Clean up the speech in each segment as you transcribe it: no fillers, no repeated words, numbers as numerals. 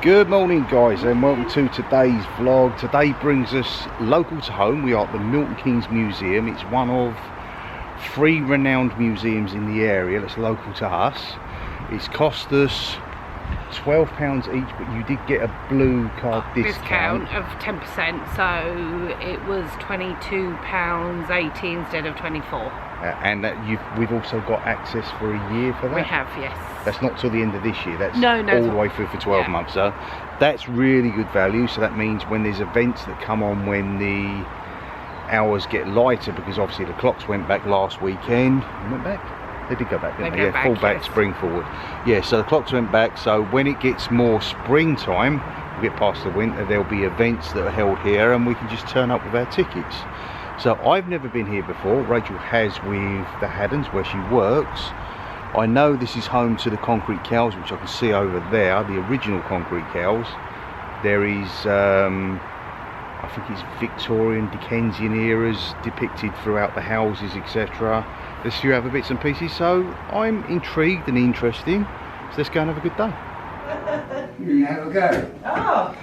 Good morning guys, and welcome to today's vlog. Today brings us local to home. We are at the Milton Keynes Museum. It's one of 3 renowned museums in the area that's local to us. It's cost us £12 each, but you did get a blue card discount of 10%, so it was £22.80 instead of 24. And that we've also got access for a year for that. We have, yes. That's not till the end of this year. That's no, all the way through for 12 months. So that's really good value. So that means when there's events that come on when the hours get lighter, because obviously the clocks went back last weekend. Went back? They did go back, didn't they? Yeah, fall back, yes. Spring forward. Yeah, so the clocks went back. So when it gets more springtime, we get past the winter, there'll be events that are held here and we can just turn up with our tickets. So I've never been here before. Rachel has with the Haddons where she works. I know this is home to the concrete cows, which I can see over there, the original concrete cows. There is, I think it's Victorian, Dickensian eras depicted throughout the houses, etc. There's a few other bits and pieces, so I'm intrigued and interesting. So let's go and have a good day. You have a go. Oh!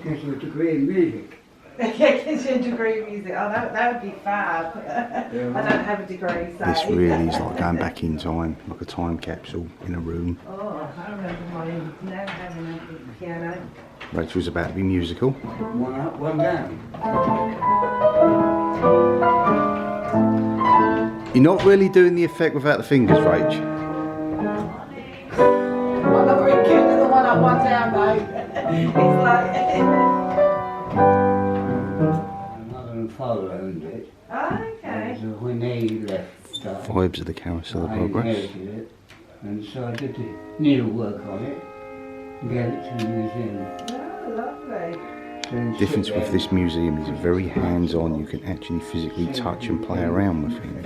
Gives you a degree in music. Yeah, gives you a degree in music. Oh, that would be fab. I don't have a degree, so... This really is like going back in time, like a time capsule in a room. Oh, I remember mine now having a piano. Rachel's about to be musical. One up, one down. You're not really doing the effect without the fingers, Rach. I'm not very good at the one up, one down, though. It's like... Mother and father owned it. Oh, okay. So when they left, Vibes of the Carousel of I Progress. inherited it, and so I did the needlework on it and gave it to the museum. Oh, lovely. So The difference with this museum is very hands-on. You can actually physically touch and play around with things,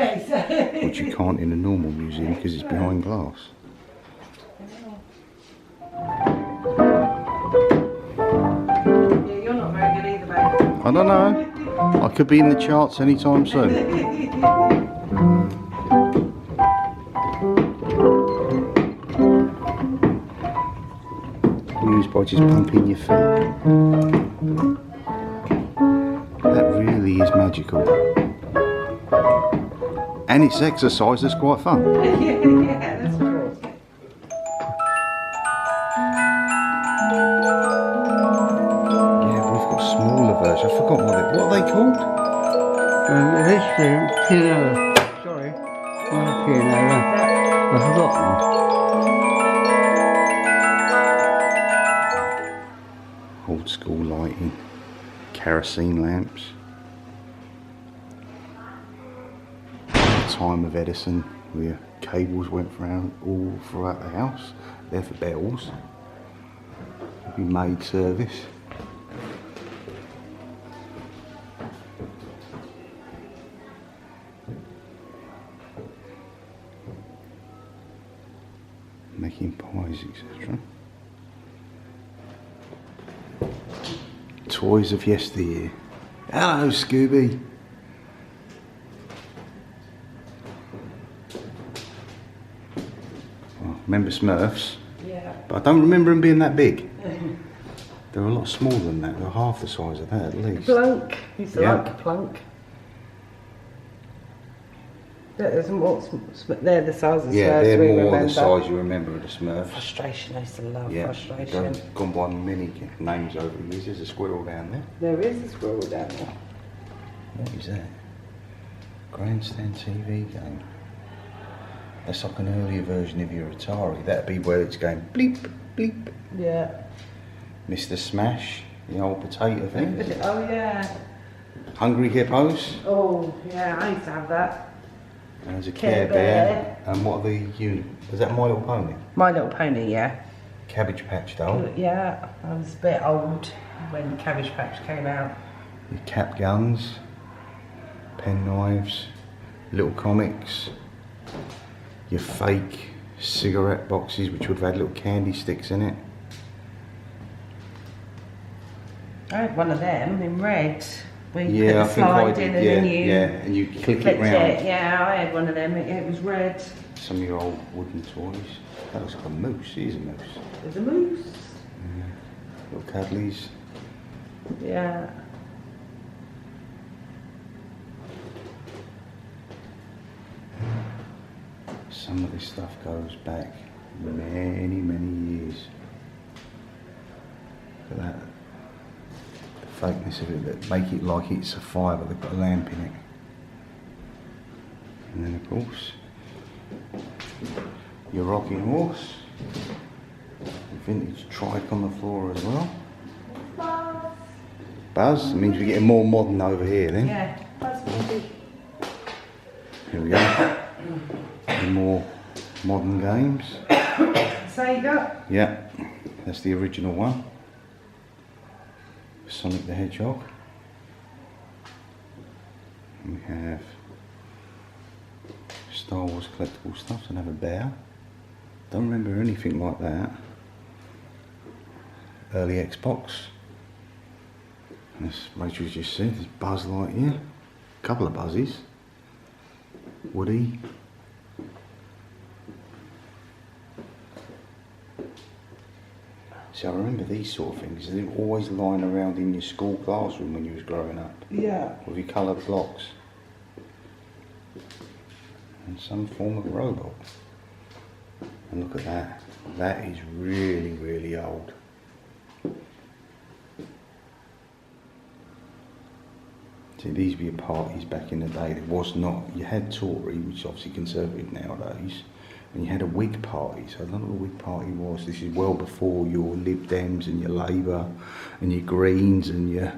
which you can't in a normal museum because it's behind glass. Yeah, you're not very good either, babe. I don't know. I could be in the charts anytime soon. Used by just pumping your feet. That really is magical. And it's exercise that's quite fun. Yeah, that's true. Yeah, we've got smaller versions. I've forgotten what are they called? this piano. Sorry. Piano. I've forgotten. Old school lighting, kerosene lamps. At the time of Edison, where cables went around all throughout the house. They're for bells. We made service. Making pies, etc. Toys of yesteryear. Hello, Scooby. Well, remember Smurfs? Yeah. But I don't remember them being that big. They're a lot smaller than that. They're half the size of that at least. Plunk. Used to Yeah. like a plunk. There's more, they're the size of Yeah, Smurfs they're we more remember. the size you remember of the Smurfs. Frustration, I used to love Yeah, frustration. gone by many names over the years. There's a squirrel down there. There is a squirrel down there. What is that? Grandstand TV game. That's like an earlier version of your Atari. That'd be where it's going bleep, bleep. Yeah. Mr. Smash, the old potato thing. Oh yeah. Hungry Hippos. Oh yeah, I used to have that. And there's a Care Bear. And what are the unit? Is that My Little Pony? My Little Pony, yeah. Cabbage Patch Doll. Yeah, I was a bit old when Cabbage Patch came out. Your cap guns. Pen knives. Little comics. Your fake cigarette boxes, which would have had little candy sticks in it. I had one of them in red. Where you Yeah, I put the think I slide did. in and Yeah, then you yeah, and you click it clicked round. it. Yeah, I had one of them. It was red. Some of your old wooden toys. That looks like a moose. It is a moose. There's a moose. Little cuddlies. Yeah. Some of this stuff goes back many, many years. Look at that. The fakeness of it, that make it like it's a fire but they've got a lamp in it. And then of course, your rocking horse. Vintage trike on the floor as well. Buzz? It means we're getting more modern over here then. Yeah, Buzz baby. Here we go. The more modern games. Sega? Yeah, that's the original one. Sonic the Hedgehog. And we have Star Wars collectible stuff. Don't have a bear. Don't remember anything like that. Early Xbox. And as Rachel's just said, there's Buzz Lightyear. A couple of Buzzes. Woody. So I remember these sort of things. They were always lying around in your school classroom when you was growing up. Yeah. With your coloured blocks. And some form of robot. And look at that. That is really, really old. See, these were your parties back in the day. It was not. You had Tory, which is obviously conservative nowadays, and you had a Whig party. So I don't know what a Whig party was. This is well before your Lib Dems and your Labour and your Greens and your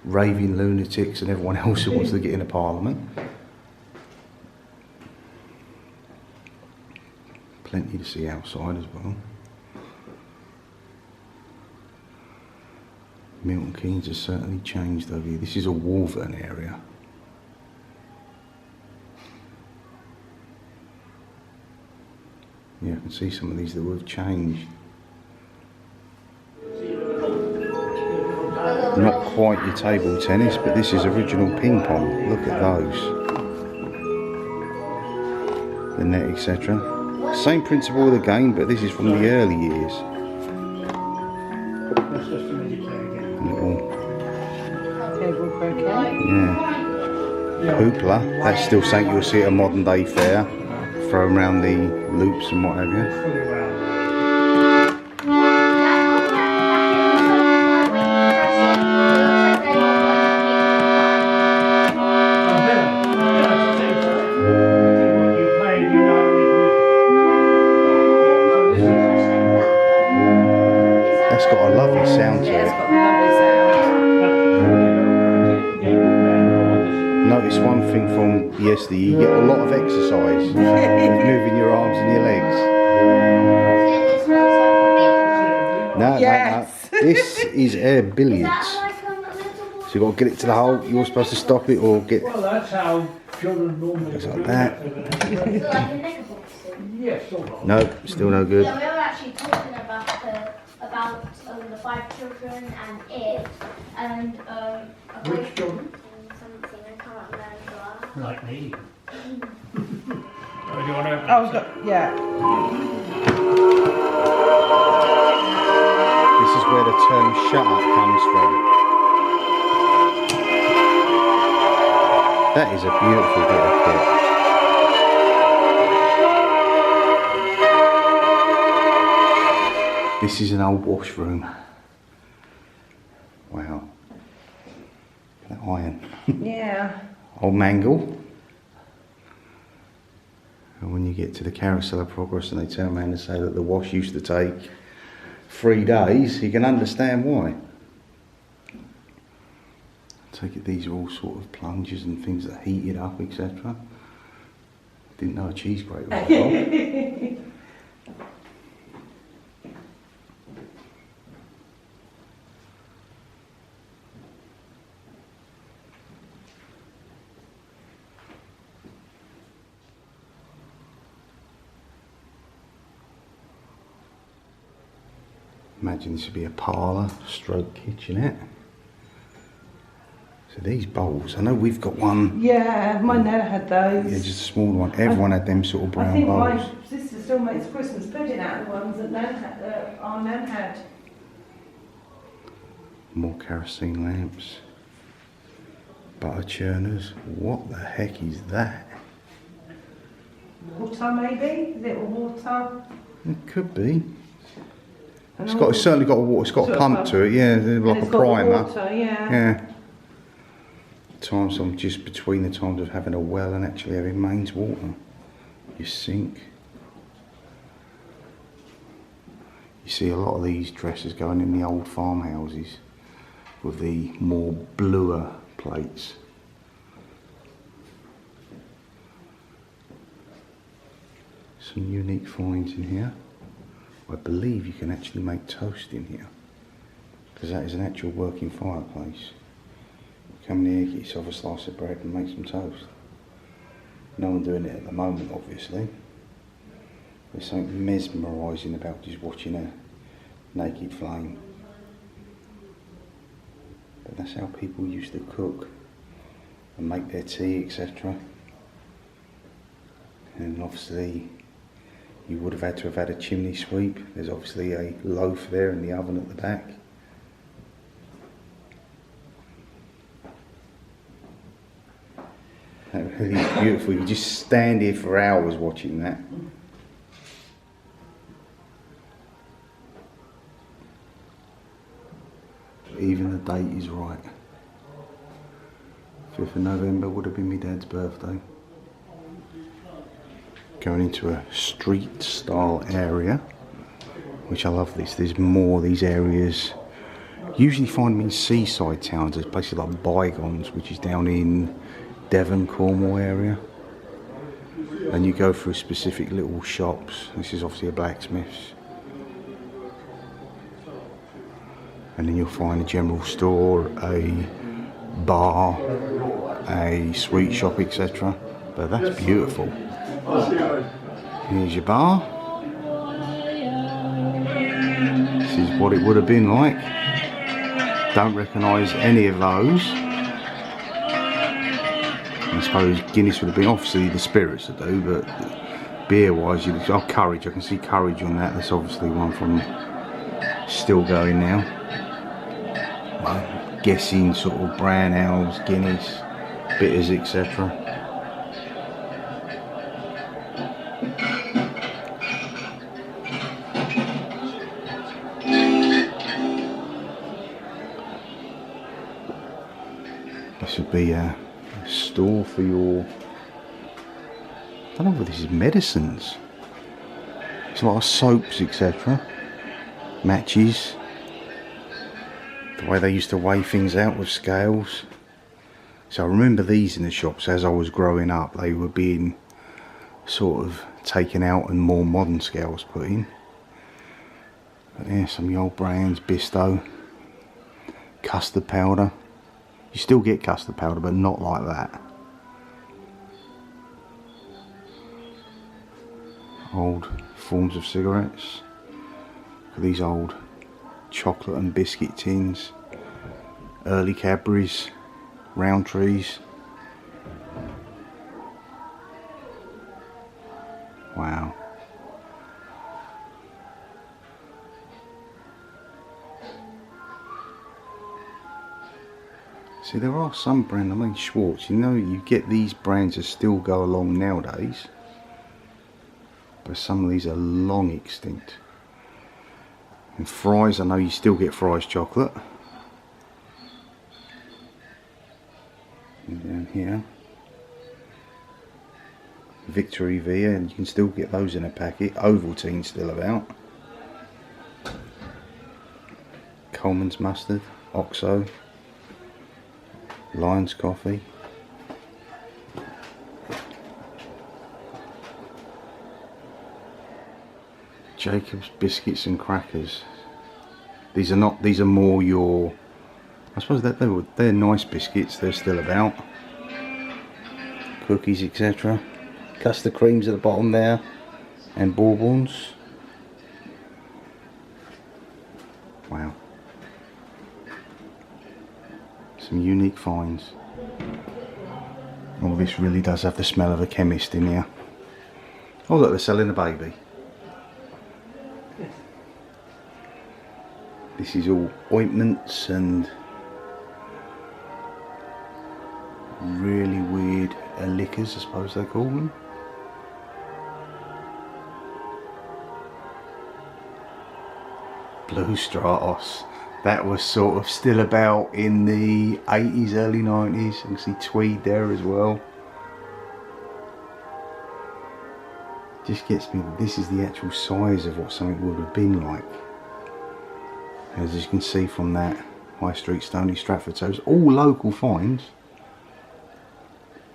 raving lunatics and everyone else who wants to get into Parliament. Plenty to see outside as well. Milton Keynes has certainly changed over here. This is a Wolverton area. Yeah, I can see some of these that have changed. Not quite your table tennis, but this is original ping pong. Look at those. The net, etc. Same principle of the game, but this is from the early years. Table croquet. Yeah. Hoopla, that's still something you'll see at a modern day fair. Throw around the loops and what have you. That's got a lovely sound to Yeah, it's it. got a lovely sound. Notice one thing from yesterday, you get a lot of exercise with moving your arms and your legs. No, Yes. no, no. This is air billiards. So you've got to get it to the hole, you're supposed to stop it or get... Well, that's how children normally Goes like that. Yes, sort of. No, still no good. Yeah, we were actually talking about the 5 children and it, and Which children? something I can't remember. Like me. Do you want to open Oh, we've got, yeah. This is where the term shut up comes from. That is a beautiful bit of kit. This is an old washroom. Wow. That iron. Yeah. Old mangle. And when you get to the carousel of progress and they turn around and say that the wash used to take 3 days, you can understand why. I take it these are all sort of plungers and things that heat it up, etc. Didn't know a cheese grate was involved. Imagine this would be a parlour stroke kitchenette. So these bowls, I know we've got one. Yeah, my nan had those. Yeah, just a small one. Everyone had them sort of I brown think bowls. my sister still makes Christmas pudding out of the ones that our nan had. More kerosene lamps. Butter churners. What the heck is that? Water maybe? Little water? It could be. It's certainly got a water. It's got a pump to it. Yeah, like a primer. Water, yeah. Yeah. Times I'm just between the times of having a well and actually having mains water. Your sink. You see a lot of these dressers going in the old farmhouses with the more bluer plates. Some unique finds in here. I believe you can actually make toast in here, because that is an actual working fireplace. Come in here, get yourself a slice of bread and make some toast. No one doing it at the moment, obviously. There's something mesmerising about just watching a naked flame. But that's how people used to cook and make their tea, etc. And obviously you would have had a chimney sweep. There's obviously a loaf there in the oven at the back. That really is beautiful. You just stand here for hours watching that. Even the date is right. 5th of November would have been my dad's birthday. Going into a street style area, which I love this. There's more of these areas. Usually find them in seaside towns. There's places like Bygones, which is down in Devon, Cornwall area. And you go through specific little shops. This is obviously a blacksmith's. And then you'll find a general store, a bar, a sweet shop, etc. But that's beautiful. Here's your bar. This is what it would have been like. Don't recognise any of those. I suppose Guinness would have been, obviously the spirits that do, but beer wise, Courage, I can see Courage on that. That's obviously one from still going now. I'm guessing sort of brown ales, Guinness, bitters, etc. This would be a store for your, I don't know whether this is medicines. It's a lot of soaps, etc. Matches. The way they used to weigh things out with scales. So I remember these in the shops as I was growing up. They were being sort of taken out and more modern scales put in. But yeah, some of the old brands, Bisto, custard powder. You still get custard powder, but not like that. Old forms of cigarettes. Look at these old chocolate and biscuit tins. Early Cadbury's, Roundtrees. Wow. See, there are some brands, I mean Schwartz, you know, you get these brands that still go along nowadays, but some of these are long extinct. And Fry's, I know you still get Fry's chocolate. And down here, Victory Via, and you can still get those in a packet. Ovaltine still about. Coleman's mustard, Oxo, Lion's coffee. Jacob's biscuits and crackers. These are more your, I suppose that they're nice biscuits, they're still about. Cookies, etc. Custard creams at the bottom there, and bourbons. Wow. Some unique finds. Oh, this really does have the smell of a chemist in here. Oh look, they're selling a baby. This is all ointments and really weird liquors, I suppose they call them. Blue Stratos. That was sort of still about in the 80s, early 90s. You can see tweed there as well. Just gets me, this is the actual size of what something would have been like. As you can see from that High Street Stony Stratford. So it's all local finds.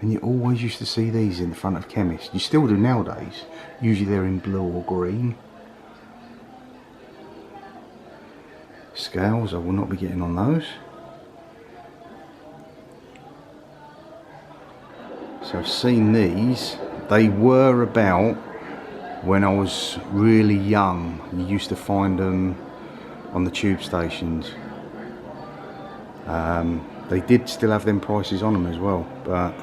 And you always used to see these in the front of chemists. You still do nowadays. Usually they're in blue or green. Scales, I will not be getting on those. So I've seen these. They were about when I was really young. You used to find them on the tube stations. They did still have them prices on them as well, but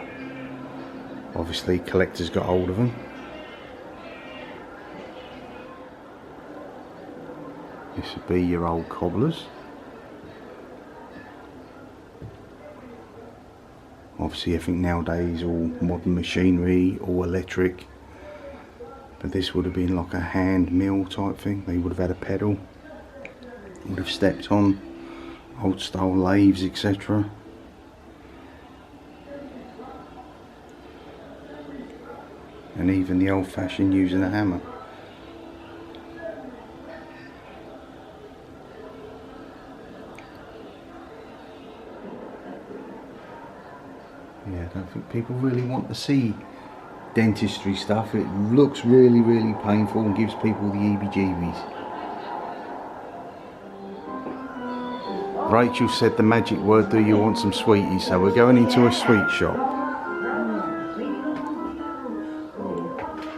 obviously collectors got hold of them. This would be your old cobblers. Obviously everything nowadays all modern machinery, all electric. But this would have been like a hand mill type thing. They would have had a pedal. Would have stepped on old style lathes, etc. And even the old fashioned using a hammer. Yeah, I don't think people really want to see dentistry stuff. It looks really, really painful and gives people the heebie-jeebies. Rachel said the magic word, do you want some sweeties? So we're going into a sweet shop.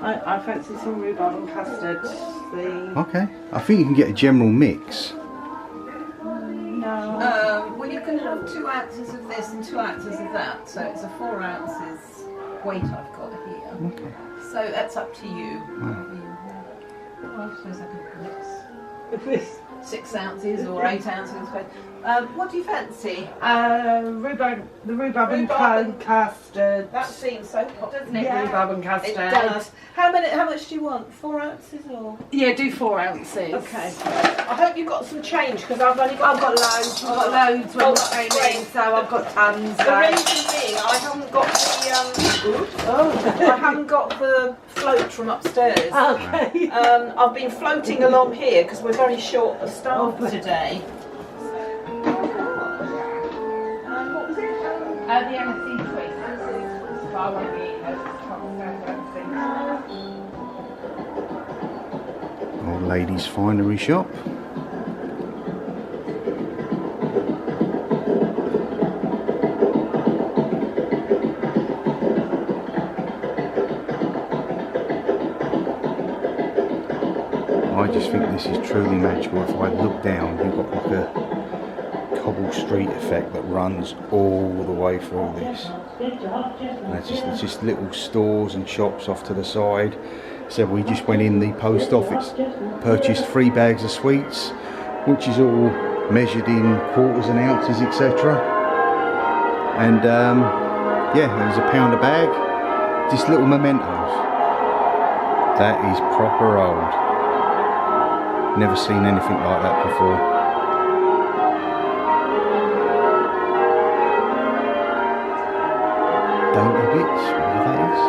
I fancy some rhubarb and custard. Okay, I think you can get a general mix. Well, you can have 2 ounces of this and 2 ounces of that, so it's a 4 ounces weight I've got here. Okay. So that's up to you. Right. Well, I suppose I could mix 6 ounces or 8 ounces. What do you fancy? The rhubarb and custard. That seems so popular, doesn't it? Yeah. Rhubarb and custard. It does. How much do you want? 4 ounces or? Yeah, do 4 ounces. Okay. I hope you've got some change because I've only got. I've got loads. I've got loads when we came in, so I've got tons. The reason being, I haven't got the I haven't got the float from upstairs. Okay. I've been floating along here because we're very short of staff today. What was it? The MSC choices. But I won't be eating those. Old ladies' finery shop. I just think this is truly magical. If I look down, you've got like a cobble street effect that runs all the way through this. And it's just little stores and shops off to the side. So we just went in the post office, purchased 3 bags of sweets, which is all measured in quarters and ounces, etc. And yeah, it was £1 a bag, just little mementos. That is proper old. Never seen anything like that before. Dainty bits, whatever that is.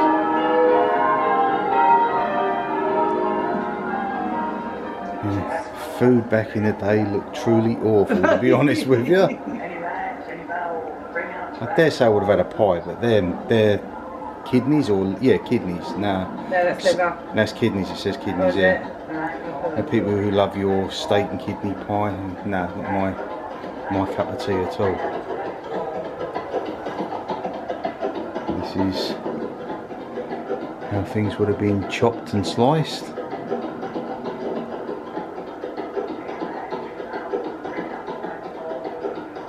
Yeah. Food back in the day looked truly awful, to be honest with you. I dare say I would have had a pie, but they're kidneys or kidneys. No, that's liver. That's kidneys. It says kidneys here. And people who love your steak and kidney pie, no, not my cup of tea at all. This is how things would have been chopped and sliced.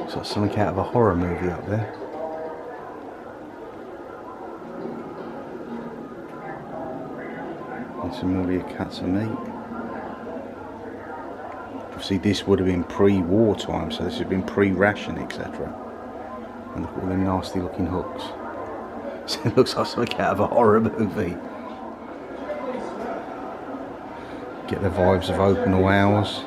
It's like something out of a horror movie up there. And some more of your cuts of meat. Obviously this would have been pre-war time, so this would have been pre-ration, etc. And look at all them nasty looking hooks. So it looks like something out of a horror movie. Get the vibes of open all hours.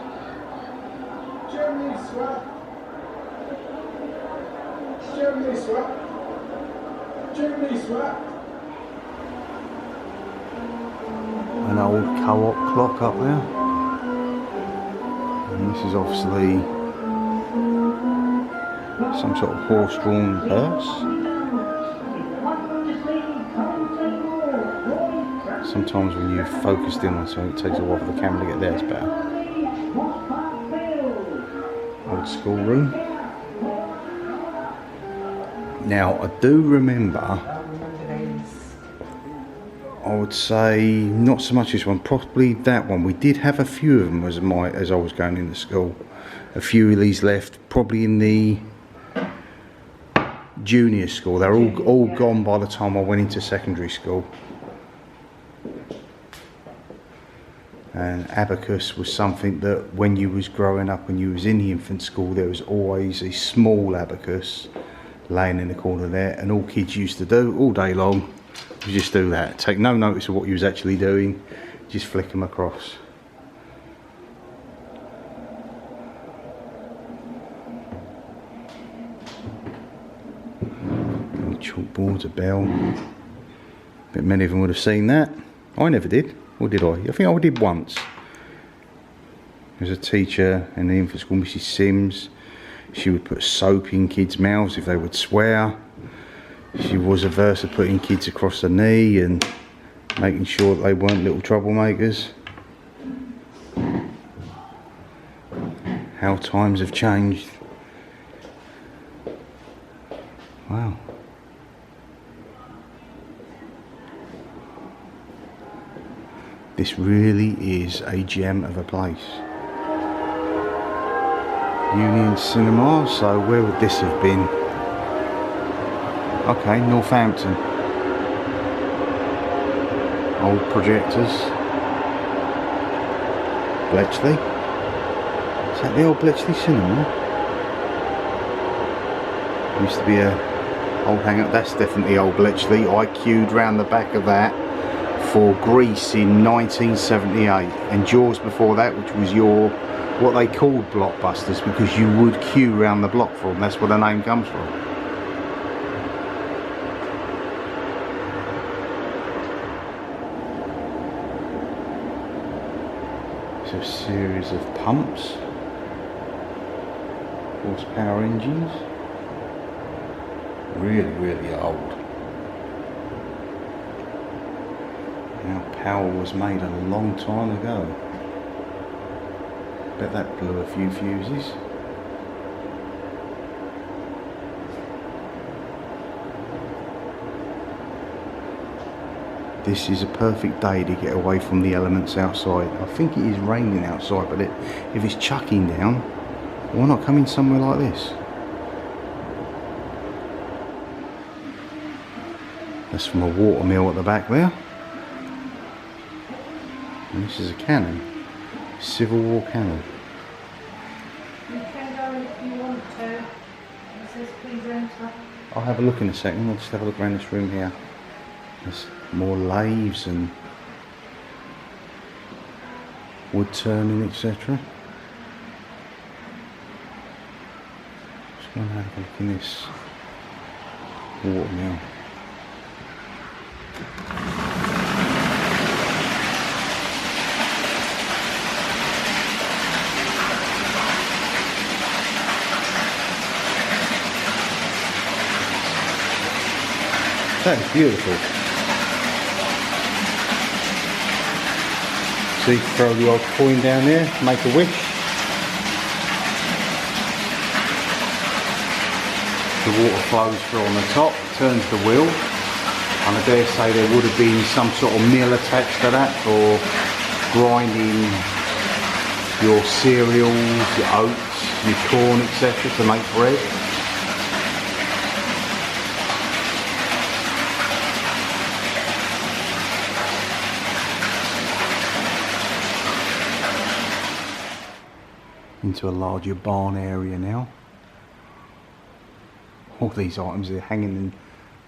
An old co-op clock up there. And this is obviously some sort of horse-drawn hearse. Sometimes when you've focused in on something, it takes a while for the camera to get there. It's better. Old schoolroom. Now I do remember, I would say not so much this one, probably that one. We did have a few of them as I was going into school. A few of these left, probably in the junior school. They're all gone by the time I went into secondary school. And abacus was something that when you was growing up, when you was in the infant school, there was always a small abacus laying in the corner there, and all kids used to do all day long was just do that. Take no notice of what you was actually doing, just flick them across. Chalkboards, a bell. But many of them would have seen that. I never did. Or did I? I think I did once. There was a teacher in the infant school, Mrs. Sims. She would put soap in kids' mouths if they would swear. She was averse to putting kids across the knee and making sure that they weren't little troublemakers. How times have changed. Wow. This really is a gem of a place. Union Cinema, so where would this have been? Okay, Northampton. Old projectors. Bletchley. Is that the old Bletchley Cinema? Used to be a old hang-up. That's definitely old Bletchley. I queued round the back of that for Greece in 1978, and Jaws before that, which was what they called blockbusters, because you would queue round the block for them. That's where the name comes from. It's a series of pumps, horsepower engines, really old. Now, power was made a long time ago. Bet that blew a few fuses. This is a perfect day to get away from the elements outside. I think it is raining outside, but if it's chucking down, why not come in somewhere like this? That's from a water mill at the back there. And this is a cannon, Civil War cannon. You can go if you want to. It says please enter. I'll have a look in a second. I'll just have a look around this room here. There's more lathes and wood turning, etc. Just going to have a look in this water mill. That is beautiful. See, throw the old coin down there, make a wish. The water flows through on the top, turns the wheel, and I dare say there would have been some sort of mill attached to that for grinding your cereals, your oats, your corn, etc. to make bread. into a larger barn area now. All these items are hanging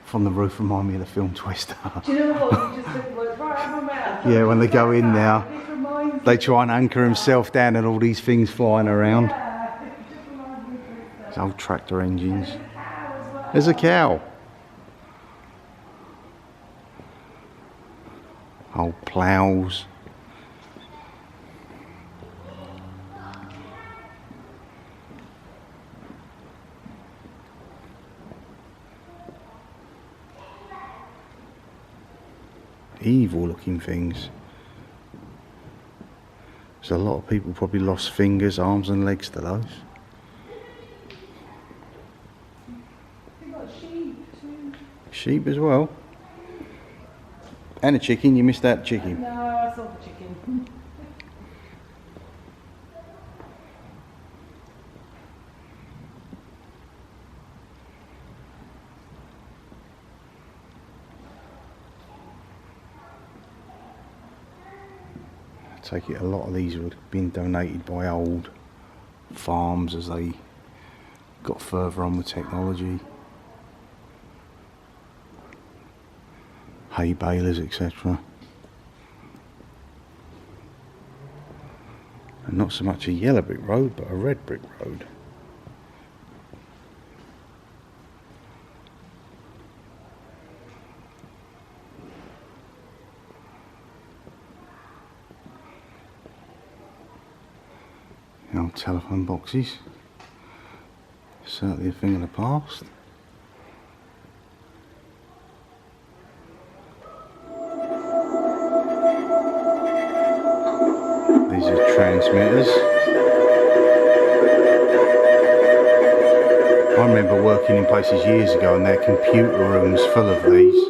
from the roof remind me of the film Twister. Do you know what? You just said the words, right, have my mouth. Yeah, when they go in now, This reminds they try and anchor himself down and all these things flying around. These old tractor engines. There's a cow. Old ploughs. Evil looking things. So a lot of people probably lost fingers, arms and legs to those. You've got sheep too. Sheep as well. And a chicken, you missed that chicken. No, I saw the chicken. I take it a lot of these would have been donated by old farms as they got further on with technology. Hay balers, etc. And not so much a yellow brick road, but a red brick road. The old telephone boxes. Certainly a thing of the past. These are transmitters. I remember working in places years ago and their computer rooms full of these.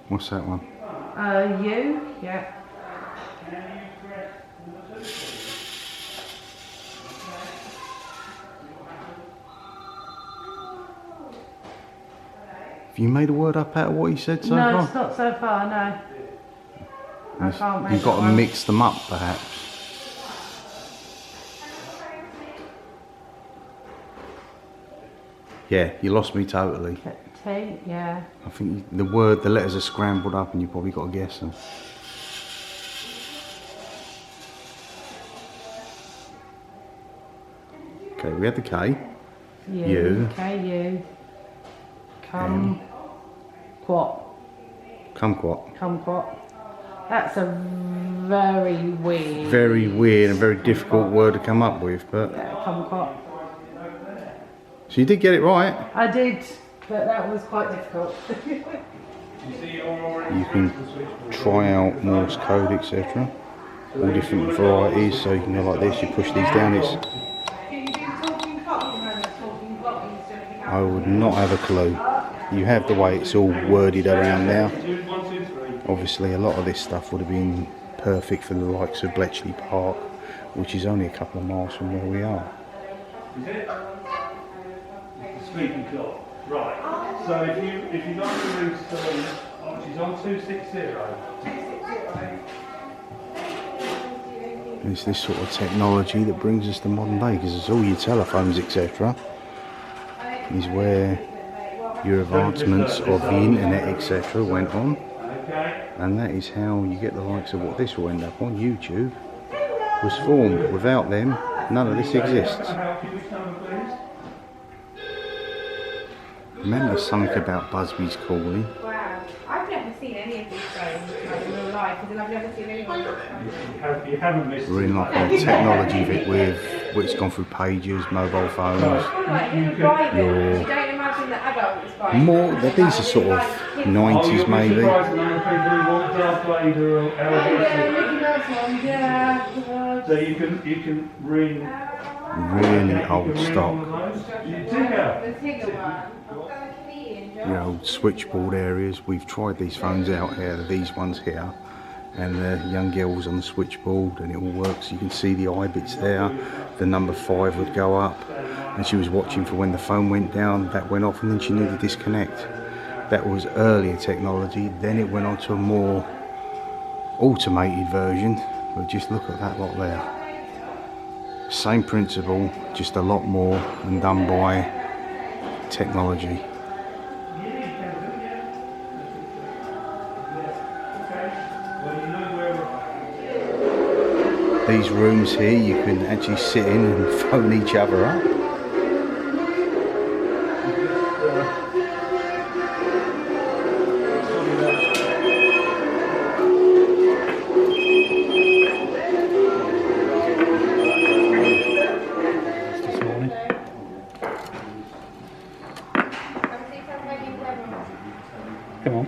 What's that one? You? Yeah. Have you made a word up out of what he said so No, far? it's not so far, no. I can't make You've got to one. mix them up, perhaps. Yeah, you lost me totally. T, yeah. I think the letters are scrambled up and you probably got to guess them. Okay, we had the K. You. K-U. Come. Quat. Kumquat. Kumquat. That's a very weird. Very weird and very difficult word to come up with, but... Yeah, kumquat. So you did get it right. I did, but that was quite difficult. You can try out Morse code, etc. All different varieties, so you can go like this, you push these down, it's... I would not have a clue. You have the way it's all worded around now. Obviously a lot of this stuff would have been perfect for the likes of Bletchley Park, which is only a couple of miles from where we are. Is it? The speaking clock. Right. So if you like the route which is on 260. It's this sort of technology that brings us to modern day, because it's all your telephones, etc. is where your advancements of the internet, etc. went on. And that is how you get the likes of what this will end up on. YouTube was formed. Without them, none of this exists. Remember something about Busby's calling? Wow, I've never seen any of these phones in real life, because I've never seen anyone. You haven't missed. We're in like a technology bit with which gone through pages, mobile phones. You don't imagine the adults buying. More, these are sort of 90s maybe. So you can ring Really old stock. The Tigger one. The old switchboard areas. We've tried these phones out here, these ones here, and the young girl was on the switchboard, and it all works. You can see the eye bits there. The number 5 would go up, and she was watching for when the phone went down. That went off, and then she knew to disconnect. That was earlier technology. Then it went on to a more automated version, but just look at that lot there. Same principle, just a lot more and done by technology. These rooms here, you can actually sit in and phone each other up. Come on.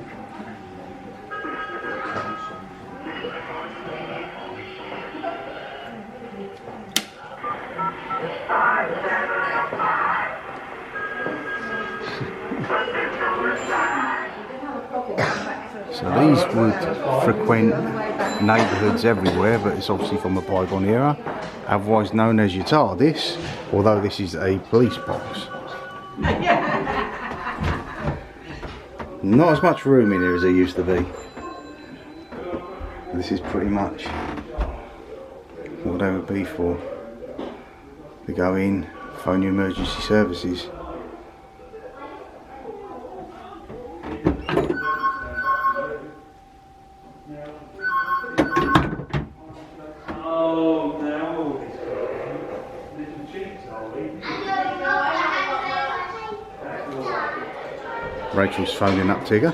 So these would frequent neighbourhoods everywhere, but it's obviously from a bygone era, otherwise known as your TARDIS, although this is a police box. Not as much room in here as there used to be. This is pretty much what they would be for. To go in, phone your emergency services. Rachel's phoning up Tigger.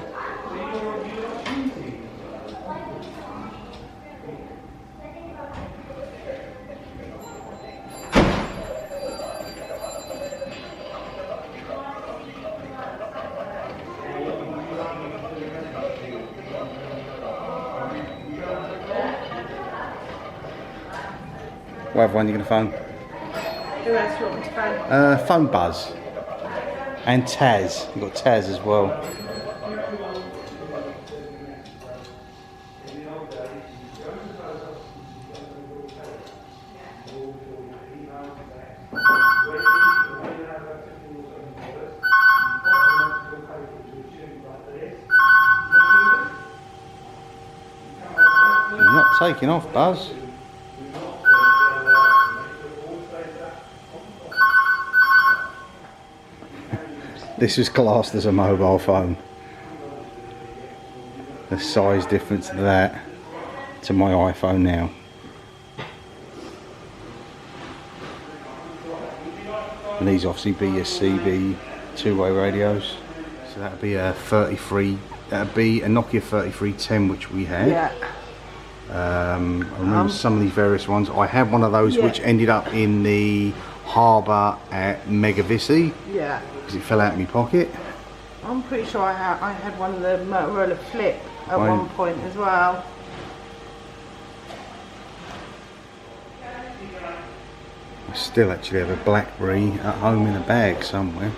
Whatever one you're going to phone? Who else do you want me to phone? Phone Buzz. And Taz. You've got Taz as well. You're not taking off, Buzz. This is classed as a mobile phone. The size difference of that to my iPhone now. And these obviously be your CB two-way radios. So that'd be a 33. That'd be a Nokia 3310, which we had. Yeah. I remember some of these various ones. I had one of those which ended up in the harbour at Megavisi. Yeah. Because it fell out of my pocket. I'm pretty sure I had one of the Motorola Flip at one point as well. I still actually have a BlackBerry at home in a bag somewhere.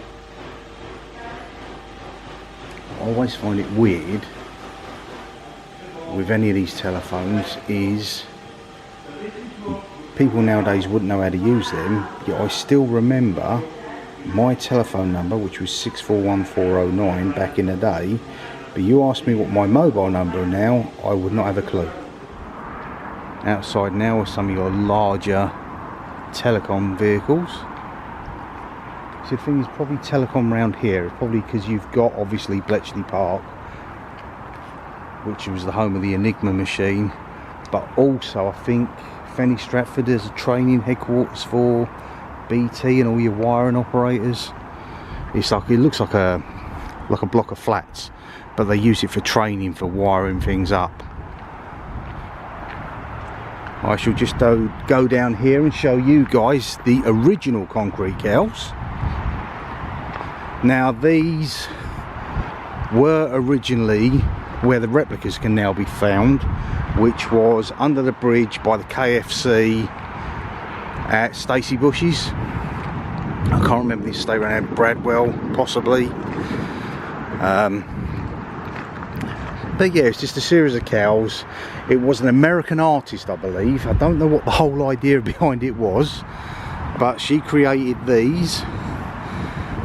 I always find it weird with any of these telephones is people nowadays wouldn't know how to use them, yet I still remember my telephone number, which was 641409 back in the day, but you ask me what my mobile number now, I would not have a clue. Outside now are some of your larger telecom vehicles. So the thing is, probably telecom round here, it's probably because you've got obviously Bletchley Park, which was the home of the Enigma machine, but also I think Fenny Stratford is a training headquarters for BT and all your wiring operators. It's like, it looks like a block of flats, but they use it for training, for wiring things up. I shall just go down here and show you guys the original concrete cows. Now these were originally where the replicas can now be found, which was under the bridge by the KFC at Stacey Bush's. I can't remember the estate around Bradwell, possibly. But yeah, it's just a series of cows. It was an American artist, I believe. I don't know what the whole idea behind it was, but she created these.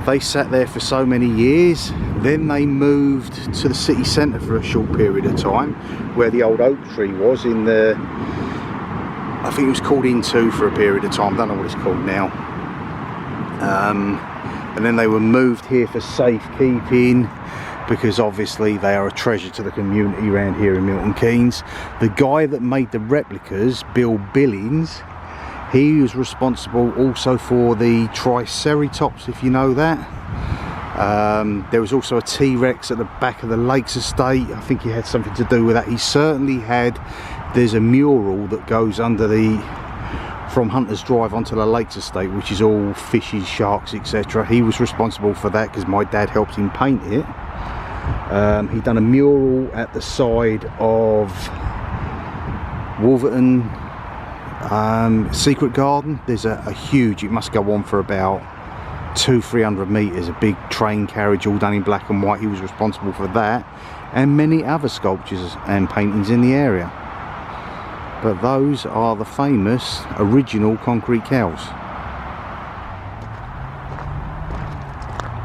They sat there for so many years. Then they moved to the city centre for a short period of time, where the old oak tree was in the, I think it was called Into for a period of time. I don't know what it's called now. And then they were moved here for safekeeping, because obviously they are a treasure to the community around here in Milton Keynes. The guy that made the replicas, Bill Billings, he was responsible also for the Triceratops, if you know that. There was also a T-Rex at the back of the Lakes estate. I think he had something to do with that. He certainly had, there's a mural that goes under the, from Hunter's Drive onto the Lakes estate, which is all fishes, sharks, etc. He was responsible for that because my dad helped him paint it. He'd done a mural at the side of Wolverton Secret Garden. There's a huge, it must go on for about 200-300 metres, a big train carriage all done in black and white. He was responsible for that, and many other sculptures and paintings in the area. But those are the famous original concrete cows.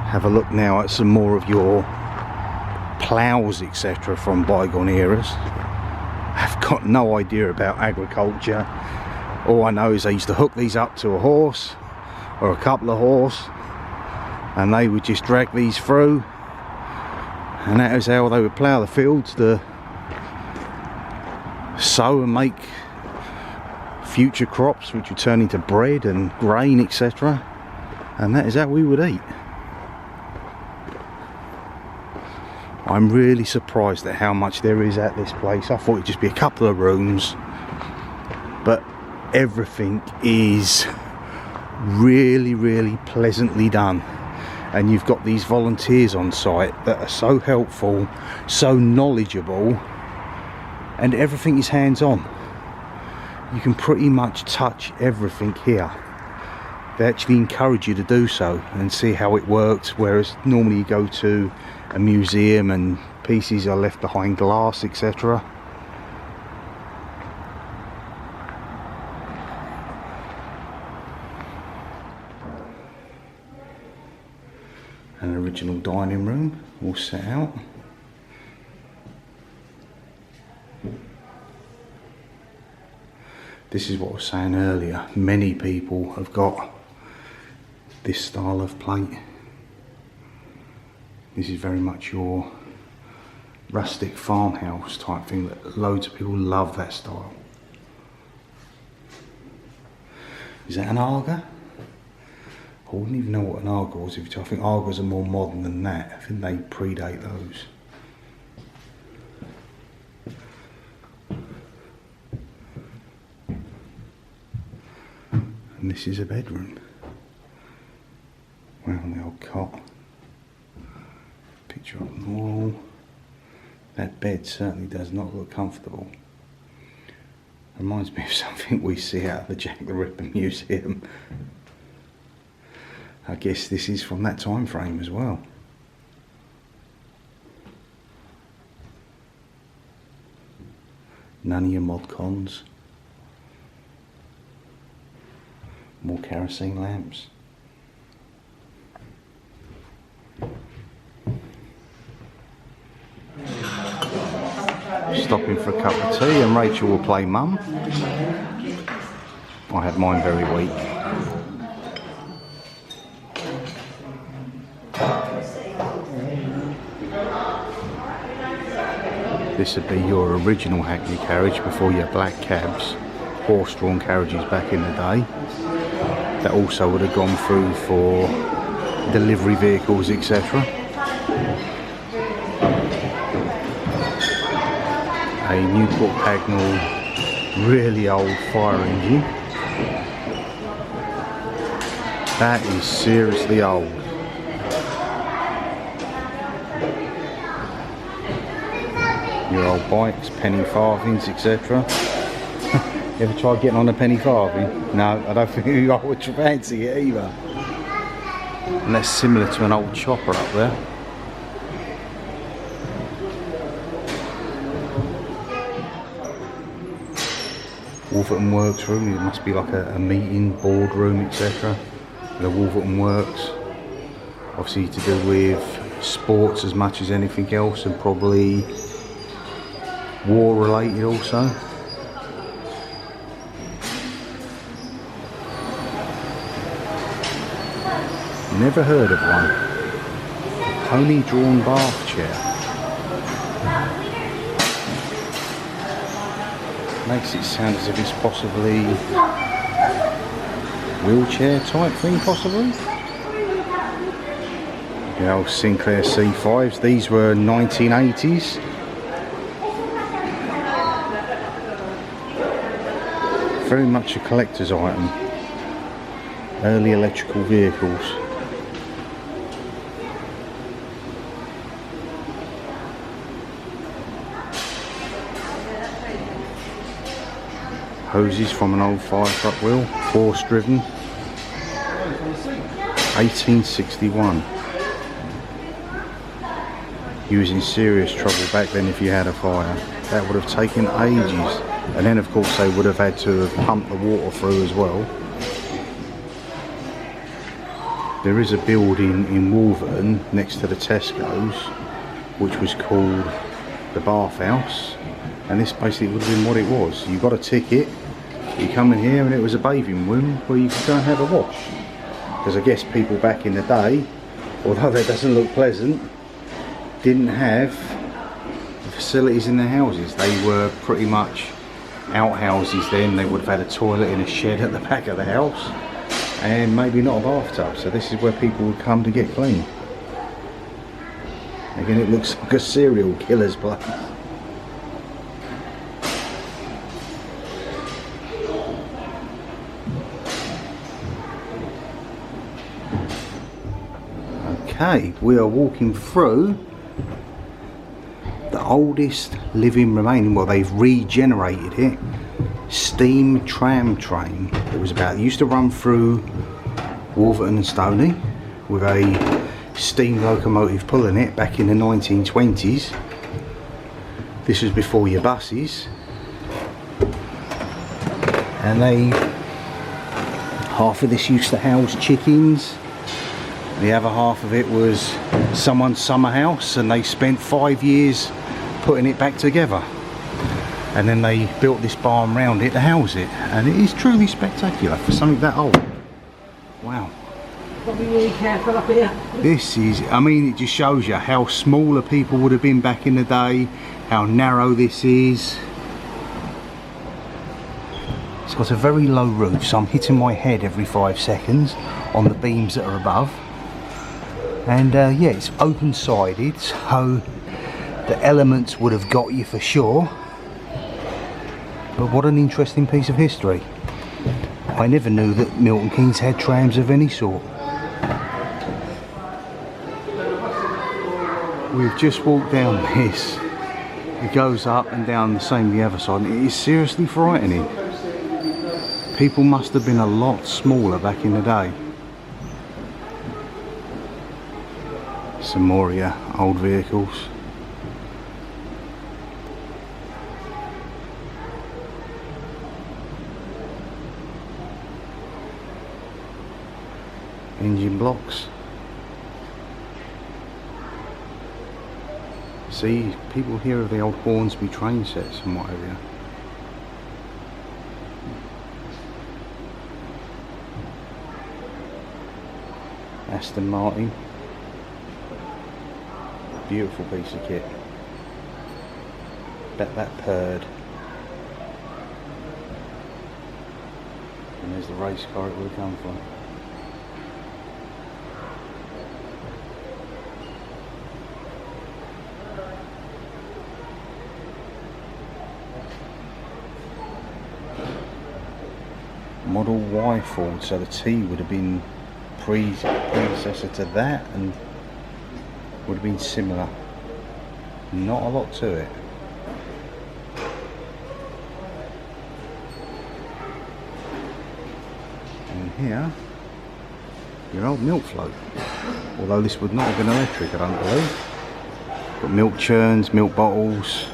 Have a look now at some more of your ploughs, etc. from bygone eras. I've got no idea about agriculture. All I know is they used to hook these up to a horse or a couple of horse, and they would just drag these through, and that was how they would plough the fields to sow and make future crops which would turn into bread and grain, etc. And that is how we would eat. I'm really surprised at how much there is at this place. I thought it'd just be a couple of rooms, but everything is really pleasantly done. And you've got these volunteers on site that are so helpful, so knowledgeable, and everything is hands-on. You can pretty much touch everything here. They actually encourage you to do so and see how it works, whereas normally you go to a museum and pieces are left behind glass, etc. An original dining room all set out. This is what I was saying earlier. Many people have got this style of plate. This is very much your rustic farmhouse type thing that loads of people love that style. Is that an Aga? I wouldn't even know what an Aga was. I think Agas are more modern than that. I think they predate those. And this is a bedroom. Wow, the old cot. Picture on the wall. That bed certainly does not look comfortable. Reminds me of something we see out of the Jack the Ripper Museum. I guess this is from that time frame as well. None of your mod cons. More kerosene lamps. Stopping for a cup of tea, and Rachel will play mum. I had mine very weak. This would be your original Hackney carriage before your black cabs, horse-drawn carriages back in the day. That also would have gone through for delivery vehicles, etc. A Newport Pagnell, really old fire engine. That is seriously old. Your old bikes, penny farthings, etc. You ever tried getting on a penny farthing? No, I don't think I would fancy it either. And that's similar to an old chopper up there. Wolverton Works room. It must be like a meeting, boardroom, etc. The Wolverton Works. Obviously to do with sports as much as anything else, and probably war related also. Never heard of one. Pony drawn bath chair. Makes it sound as if it's possibly wheelchair type thing, possibly. The old Sinclair C5s. These were 1980s. Very much a collector's item. Early electrical vehicles. Hoses from an old fire truck wheel, force driven, 1861. You was in serious trouble back then if you had a fire. That would have taken ages. And then of course they would have had to have pumped the water through as well. There is a building in Wolverton next to the Tesco's which was called the Bath House, and this basically would have been what it was. You got a ticket, you come in here and it was a bathing room where you could go and have a wash. Because I guess people back in the day, although that doesn't look pleasant, didn't have the facilities in their houses. They were pretty much outhouses then. They would have had a toilet in a shed at the back of the house and maybe not a bathtub, so this is where people would come to get clean. Again, it looks like a serial killer's place. Okay, we are walking through the oldest living remaining, well, they've regenerated it, steam tram train. It used to run through Wolverton and Stony with a steam locomotive pulling it back in the 1920s. This was before your buses, and half of this used to house chickens, the other half of it was someone's summer house, and they spent 5 years putting it back together, and then they built this barn round it to house it, and it is truly spectacular for something that old. Wow. Got to be really careful up here. This is, I mean, it just shows you how smaller people would have been back in the day, how narrow this is. It's got a very low roof, so I'm hitting my head every 5 seconds on the beams that are above. And yeah, it's open sided, so the elements would have got you for sure. But what an interesting piece of history. I never knew that Milton Keynes had trams of any sort. We've just walked down this. It goes up and down the same the other side, and it is seriously frightening. People must have been a lot smaller back in the day. Some more of your old vehicles. Engine blocks. See, people hear of the old Hornsby train sets and what have you. Aston Martin. Beautiful piece of kit. Bet that purred. And there's the race car it would have come from. Model Y Ford, so the T would have been predecessor to that and would have been similar. Not a lot to it. And here, your old milk float. Although this would not have been electric, I don't believe. Got milk churns, milk bottles,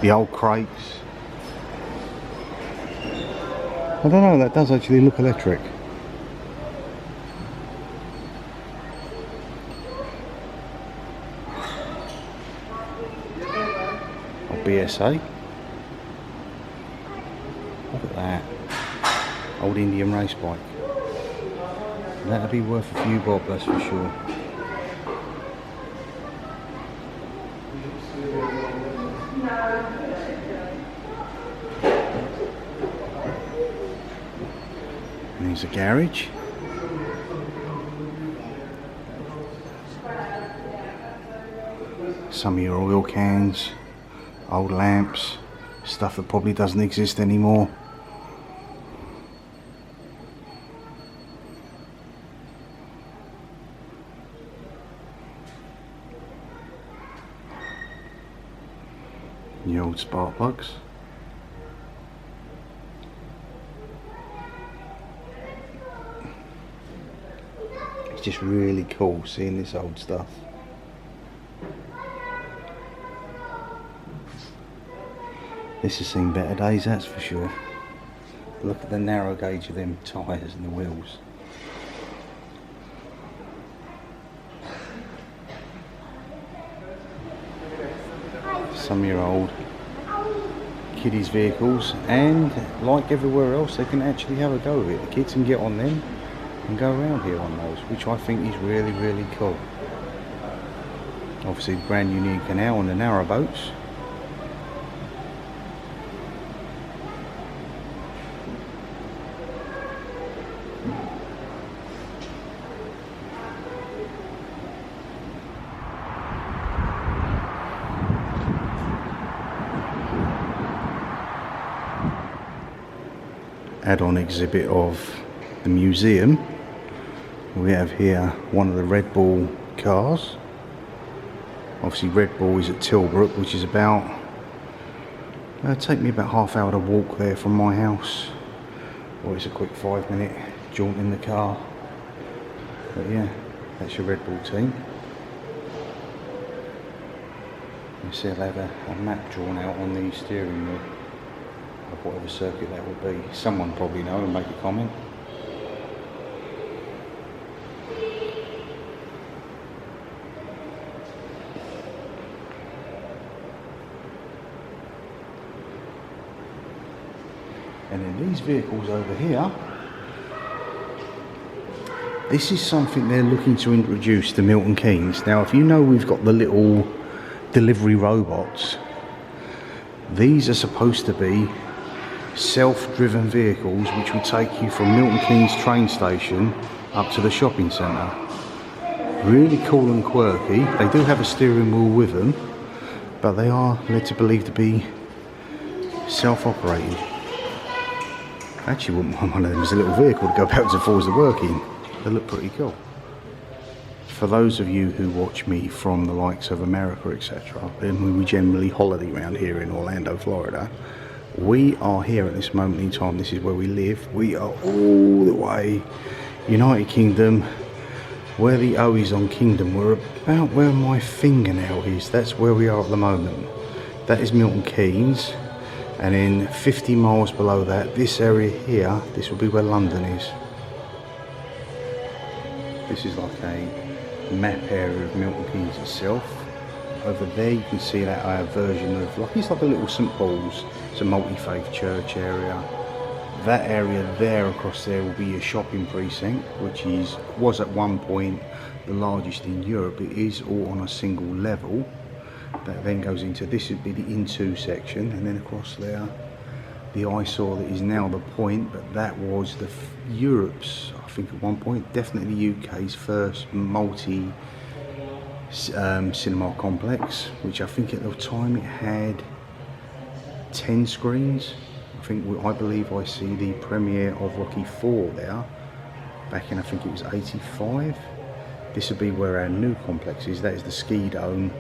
the old crates. I don't know, that does actually look electric. Or BSA. Look at that. Old Indian race bike. That'd be worth a few bob, that's for sure. And there's a garage. Some of your oil cans, old lamps, stuff that probably doesn't exist anymore. The old spark plugs. It's just really cool seeing this old stuff. This has seen better days, that's for sure. Look at the narrow gauge of them tyres and the wheels. Some of your old kiddies vehicles, and like everywhere else they can actually have a go with it. The kids can get on them and go around here on those, which I think is really, really cool. Obviously the brand new canal and the narrow boats. Add-on exhibit of the museum. We have here one of the Red Bull cars. Obviously Red Bull is at Tilbrook, which is about take me about half hour to walk there from my house, or it's a quick 5-minute jaunt in the car. But yeah, that's your Red Bull team. You see they'll have a map drawn out on the steering wheel of whatever circuit that would be. Someone probably know and make a comment. And then these vehicles over here, this is something they're looking to introduce to Milton Keynes. Now if you know we've got the little delivery robots, these are supposed to be self-driven vehicles which will take you from Milton Keynes train station up to the shopping centre. Really cool and quirky. They do have a steering wheel with them, but they are led to believe to be self-operated. I actually wouldn't mind one of them as a little vehicle to go backwards and forwards to work in. They look pretty cool. For those of you who watch me from the likes of America, etc., then we generally holiday around here in Orlando, Florida. We are here at this moment in time. This is where we live. We are all the way United Kingdom, where the O is on Kingdom. We're about where my fingernail is. That's where we are at the moment. That is Milton Keynes. And then 50 miles below that, this area here, this will be where London is. This is like a map area of Milton Keynes itself. Over there you can see that version of, like, it's like a little St Paul's. It's a multi-faith church area. That area there across there will be a shopping precinct, which was at one point the largest in Europe. It is all on a single level. That then goes into, this would be the into section, and then across there the eyesore that is now the Point, but that was the Europe's, I think at one point, definitely the UK's first multi cinema complex, which I think at the time it had 10 screens. I believe I see the premiere of Rocky IV there back in, I think it was 85. This would be where our new complex is. That is the ski dome,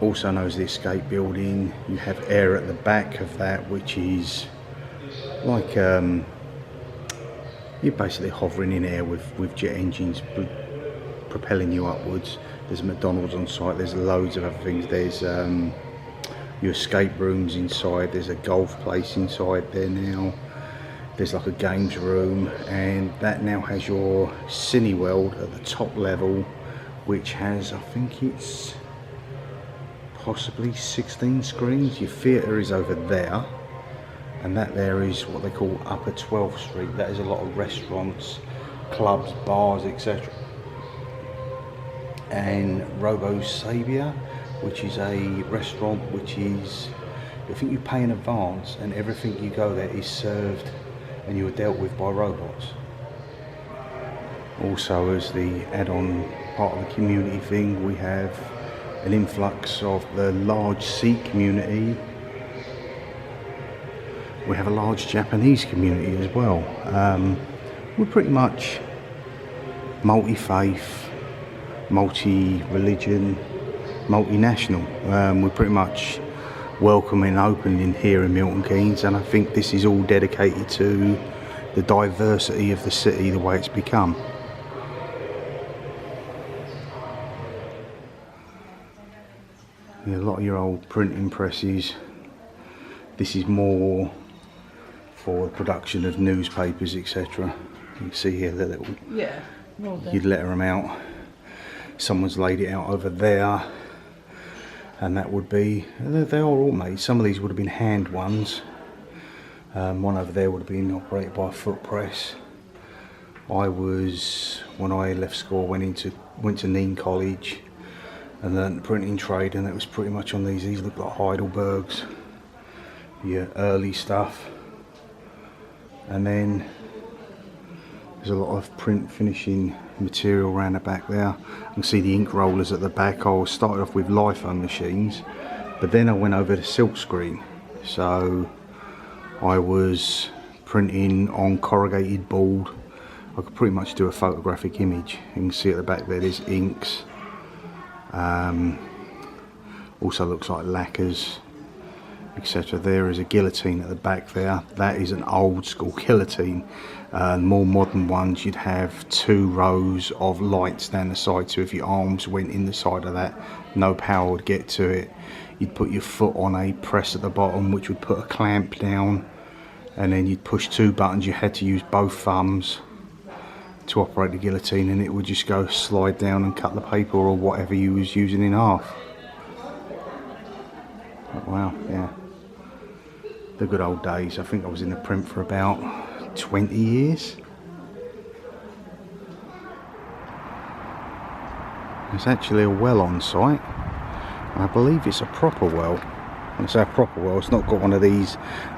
also known as the Escape building. You have air at the back of that, which is like you're basically hovering in air with jet engines propelling you upwards. There's McDonald's on site, there's loads of other things. There's your escape rooms inside, there's a golf place inside there now. There's like a games room, and that now has your Cineworld at the top level, which has, I think it's possibly 16 screens. Your theatre is over there, and that there is what they call Upper 12th Street. That is a lot of restaurants, clubs, bars, etc. And Robo Sabia, which is a restaurant which is, I think you pay in advance and everything you go there is served and you are dealt with by robots. Also, as the add-on part of the community thing, we have an influx of the large Sikh community. We have a large Japanese community as well. We're pretty much multi-faith, multi-religion, multinational. We're pretty much welcoming and open in here in Milton Keynes, and I think this is all dedicated to the diversity of the city, the way it's become. Yeah, a lot of your old printing presses. This is more for the production of newspapers, etc. You can see here the little, Yeah. you'd letter them out. Someone's laid it out over there, and that would be, they are all made. Some of these would have been hand ones. One over there would have been operated by a foot press. When I left school, went to Neen College and learnt the printing trade, and that was pretty much on these. These look like Heidelbergs, your early stuff. And then there's a lot of print finishing material around the back there. You can see the ink rollers at the back. I started off with litho machines, but then I went over to silk screen. So I was printing on corrugated board. I could pretty much do a photographic image. You can see at the back there's inks. Also looks like lacquers, etc. There is a guillotine at the back there. That is an old school guillotine. More modern ones, you'd have 2 rows of lights down the side, so if your arms went in the side of that, no power would get to it. You'd put your foot on a press at the bottom, which would put a clamp down, and then you'd push 2 buttons. You had to use both thumbs to operate the guillotine, and it would just go slide down and cut the paper or whatever you was using in half. Oh, wow, yeah. The good old days. I think I was in the print for about 20 years. There's actually a well on site, and I believe it's a proper well. When I say a proper well, it's not got one of these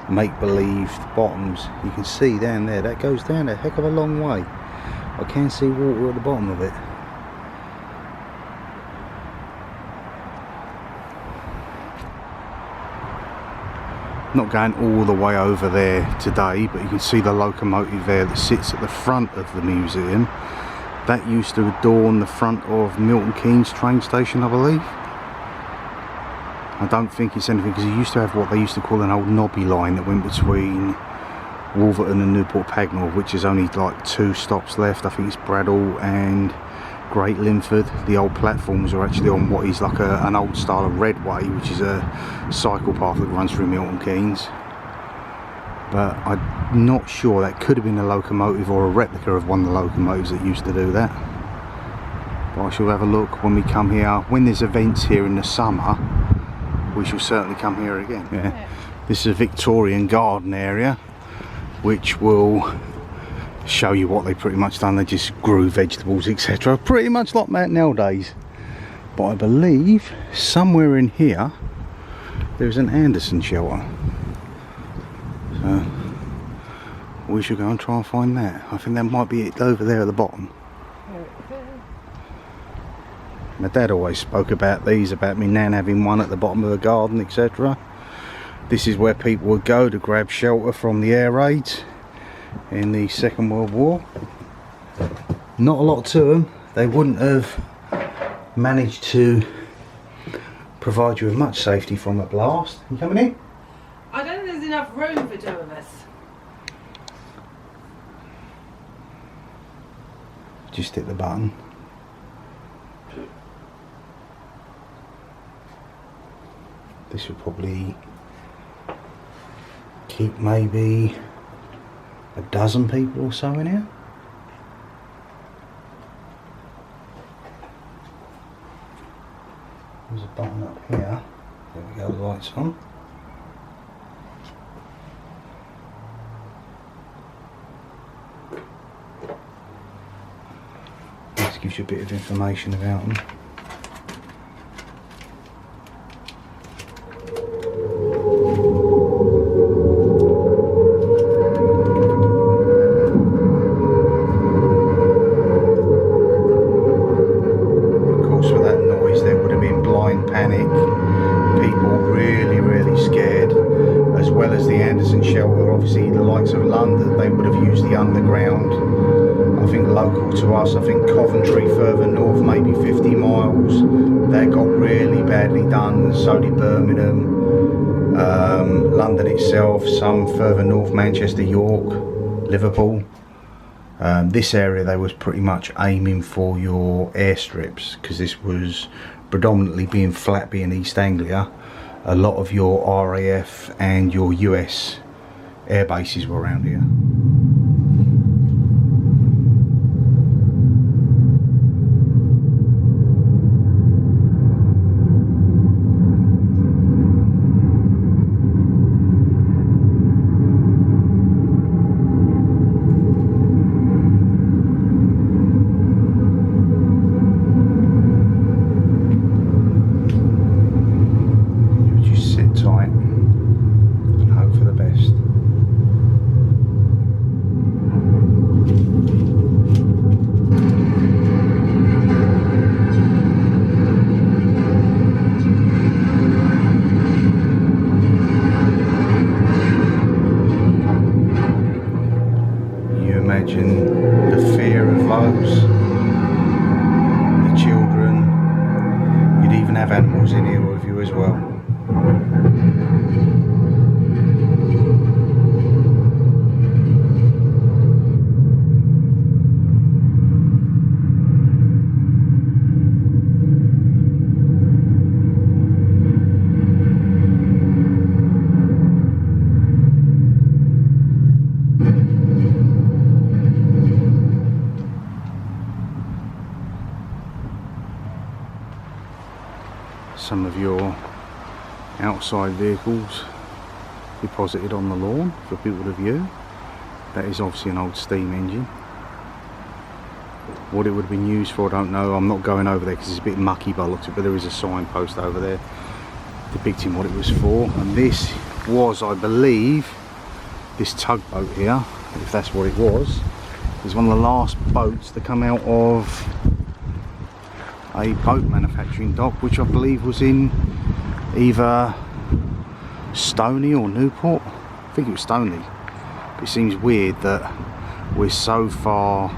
make-believe bottoms. You can see down there, that goes down a heck of a long way. I can see water at the bottom of it. Not going all the way over there today, but you can see the locomotive there that sits at the front of the museum. That used to adorn the front of Milton Keynes train station, I believe. I don't think it's anything, because it used to have what they used to call an old knobby line that went between Wolverton and Newport Pagnell, which is only like 2 stops left. I think it's Bradall and Great Linford. The old platforms are actually on what is like an old style of Redway, which is a cycle path that runs through Milton Keynes. But I'm not sure, that could have been a locomotive or a replica of one of the locomotives that used to do that. But I shall have a look when we come here. When there's events here in the summer, we shall certainly come here again. Yeah. This is a Victorian garden area, which will show you what they pretty much done. They just grew vegetables, etc. Pretty much like that nowadays. But I believe somewhere in here there's an Anderson shelter. So we should go and try and find that. I think that might be it over there at the bottom. My dad always spoke about these, about me nan having one at the bottom of the garden, etc. This is where people would go to grab shelter from the air raids in the Second World War. Not a lot to them. They wouldn't have managed to provide you with much safety from a blast. You coming in? I don't think there's enough room for 2 of us. Just hit the button. This would probably keep maybe a dozen people or so in here. There's a button up here. There we go, lights on. This gives you a bit of information about them. Obviously the likes of London, they would have used the underground. I think local to us, I think Coventry further north, maybe 50 miles, that got really badly done, and so did Birmingham, London itself, some further north, Manchester, York, Liverpool. This area they was pretty much aiming for your airstrips, because this was predominantly being flat, being East Anglia. A lot of your RAF and your US air bases were around here. You just sit tight and hope for the best. Imagine the fear of those, the children. You'd even have animals in here with you as well. Some of your outside vehicles deposited on the lawn for people to view. That is obviously an old steam engine. What it would have been used for, I don't know. I'm not going over there because it's a bit mucky by the looks of it, but there is a signpost over there depicting what it was for. And this was, I believe, this tugboat here, if that's what it was one of the last boats to come out of a boat manufacturing dock, which I believe was in either Stony or Newport. I think it was Stony. But it seems weird that we're so far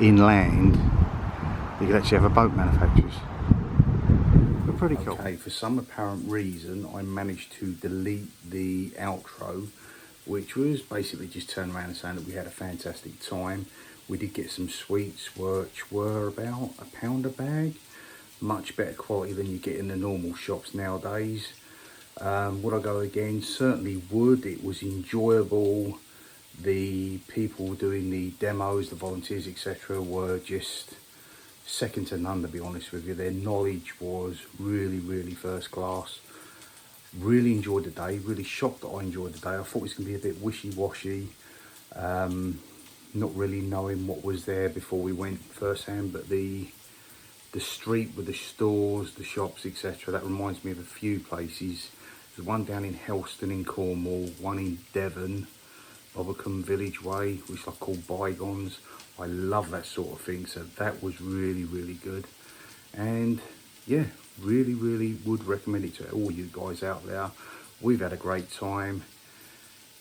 inland you could actually have a boat manufacturers. But pretty cool. Okay, for some apparent reason I managed to delete the outro, which was basically just turn around and saying that we had a fantastic time. We did get some sweets, which were about £1 a bag. Much better quality than you get in the normal shops nowadays. Would I go again? Certainly would. It was enjoyable. The people doing the demos, the volunteers, etc. were just second to none, to be honest with you. Their knowledge was really, really first class. Really enjoyed the day. Really shocked that I enjoyed the day. I thought it was going to be a bit wishy-washy. Not really knowing what was there before we went firsthand, but the street with the stores, the shops, etc. that reminds me of a few places. There's one down in Helston in Cornwall, one in Devon, Bobacombe Village Way, which I call Bygones. I love that sort of thing, so that was really, really good. And yeah, really, really would recommend it to all you guys out there. We've had a great time.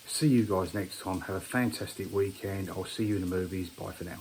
See you guys next time. Have a fantastic weekend. I'll see you in the movies. Bye for now.